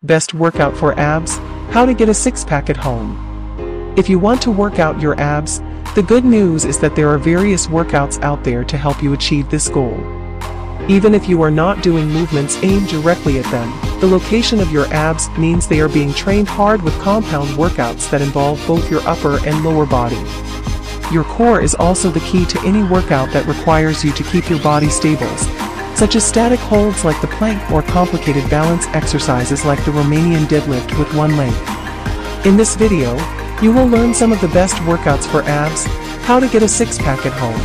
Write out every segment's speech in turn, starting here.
Best workout for abs: how to get a six-pack at home. If you want to work out your abs, the good news is that there are various workouts out there to help you achieve this goal. Even if you are not doing movements aimed directly at them, the location of your abs means they are being trained hard with compound workouts that involve both your upper and lower body. Your core is also the key to any workout that requires you to keep your body stable, such as static holds like the plank or complicated balance exercises like the Romanian deadlift with one leg. In this video, you will learn some of the best workouts for abs, how to get a six-pack at home.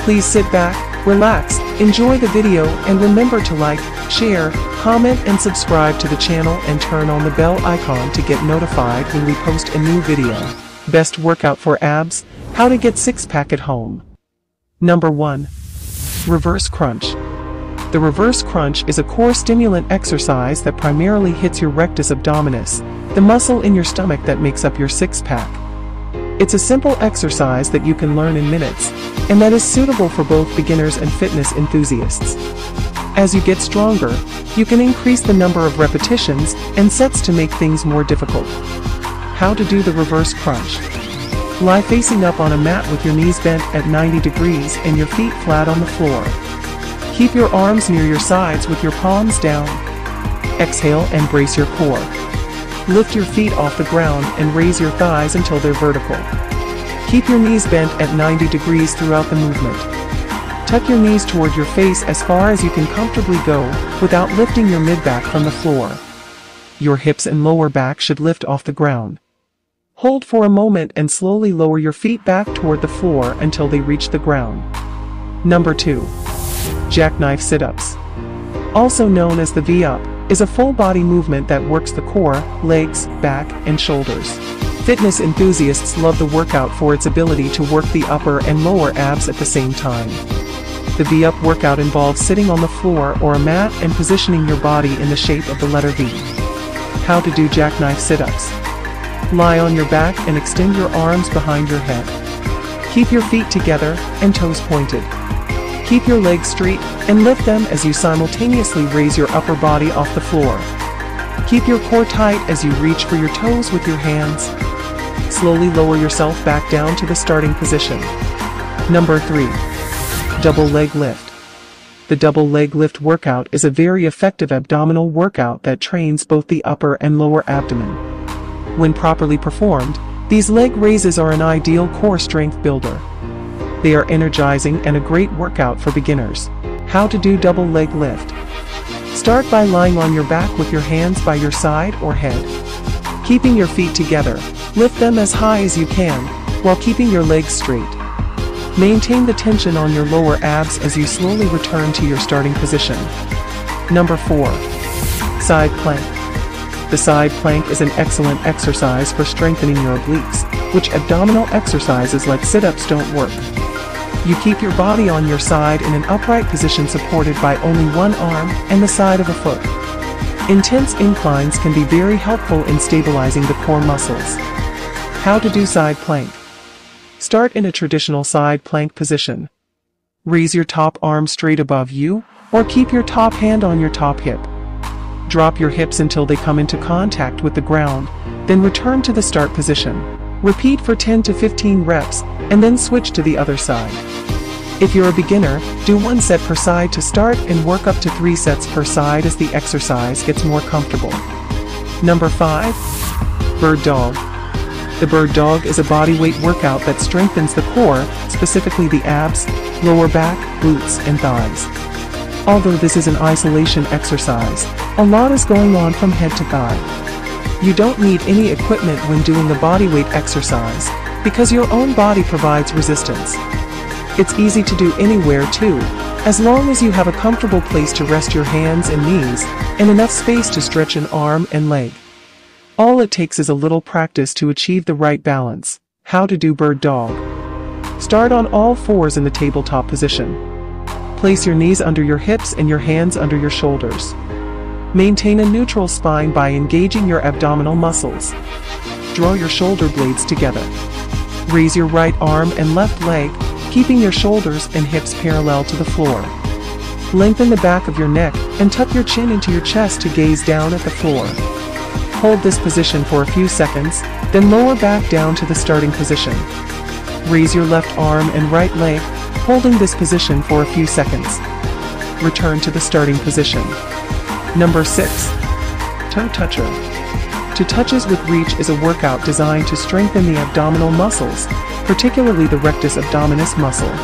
Please sit back, relax, enjoy the video, and remember to like, share, comment and subscribe to the channel and turn on the bell icon to get notified when we post a new video. Best workout for abs, how to get six-pack at home. Number 1. Reverse crunch. The reverse crunch is a core stimulant exercise that primarily hits your rectus abdominis, the muscle in your stomach that makes up your six-pack. It's a simple exercise that you can learn in minutes, and that is suitable for both beginners and fitness enthusiasts. As you get stronger, you can increase the number of repetitions and sets to make things more difficult. How to do the reverse crunch. Lie facing up on a mat with your knees bent at 90 degrees and your feet flat on the floor. Keep your arms near your sides with your palms down. Exhale and brace your core. Lift your feet off the ground and raise your thighs until they're vertical. Keep your knees bent at 90 degrees throughout the movement. Tuck your knees toward your face as far as you can comfortably go, without lifting your mid-back from the floor. Your hips and lower back should lift off the ground. Hold for a moment and slowly lower your feet back toward the floor until they reach the ground. Number 2. Jackknife Situps. Also known as the V-up, is a full-body movement that works the core, legs, back, and shoulders. Fitness enthusiasts love the workout for its ability to work the upper and lower abs at the same time. The V-up workout involves sitting on the floor or a mat and positioning your body in the shape of the letter V. How to do jackknife sit-ups. Lie on your back and extend your arms behind your head. Keep your feet together and toes pointed. Keep your legs straight and lift them as you simultaneously raise your upper body off the floor. Keep your core tight as you reach for your toes with your hands. Slowly lower yourself back down to the starting position. Number 3. Double leg lift. The double leg lift workout is a very effective abdominal workout that trains both the upper and lower abdomen. When properly performed, these leg raises are an ideal core strength builder. They are energizing and a great workout for beginners. How to do double leg lift. Start by lying on your back with your hands by your side or head. Keeping your feet together, lift them as high as you can, while keeping your legs straight. Maintain the tension on your lower abs as you slowly return to your starting position. Number 4. Side plank. The side plank is an excellent exercise for strengthening your obliques, which abdominal exercises like sit-ups don't work. You keep your body on your side in an upright position supported by only one arm and the side of a foot. Intense inclines can be very helpful in stabilizing the core muscles. How to do side plank. Start in a traditional side plank position. Raise your top arm straight above you, or keep your top hand on your top hip. Drop your hips until they come into contact with the ground, then return to the start position. Repeat for 10 to 15 reps, and then switch to the other side. If you're a beginner, do 1 set per side to start and work up to 3 sets per side as the exercise gets more comfortable. Number 5. Bird dog. The bird dog is a bodyweight workout that strengthens the core, specifically the abs, lower back, glutes, and thighs. Although this is an isolation exercise, a lot is going on from head to thigh. You don't need any equipment when doing the bodyweight exercise, because your own body provides resistance. It's easy to do anywhere too, as long as you have a comfortable place to rest your hands and knees, and enough space to stretch an arm and leg. All it takes is a little practice to achieve the right balance. How to do bird dog. Start on all fours in the tabletop position. Place your knees under your hips and your hands under your shoulders. Maintain a neutral spine by engaging your abdominal muscles. Draw your shoulder blades together. Raise your right arm and left leg, keeping your shoulders and hips parallel to the floor. Lengthen the back of your neck and tuck your chin into your chest to gaze down at the floor. Hold this position for a few seconds, then lower back down to the starting position. Raise your left arm and right leg, holding this position for a few seconds. Return to the starting position. Number 6. Toe toucher. Toe touches with reach is a workout designed to strengthen the abdominal muscles, particularly the rectus abdominis muscle.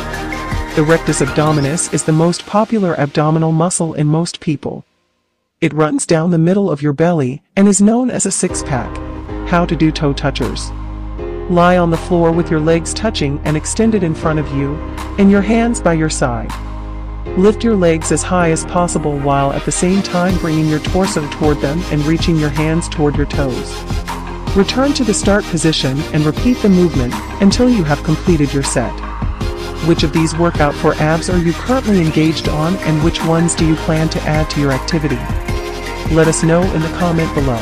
The rectus abdominis is the most popular abdominal muscle in most people. It runs down the middle of your belly and is known as a six-pack. How to do toe touchers. Lie on the floor with your legs touching and extended in front of you, and your hands by your side. Lift your legs as high as possible while at the same time bringing your torso toward them and reaching your hands toward your toes. Return to the start position and repeat the movement until you have completed your set. Which of these workout for abs are you currently engaged on, and which ones do you plan to add to your activity? Let us know in the comment below.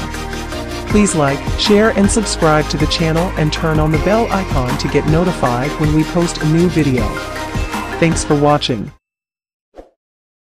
Please like, share and subscribe to the channel and turn on the bell icon to get notified when we post a new video. Thanks for watching.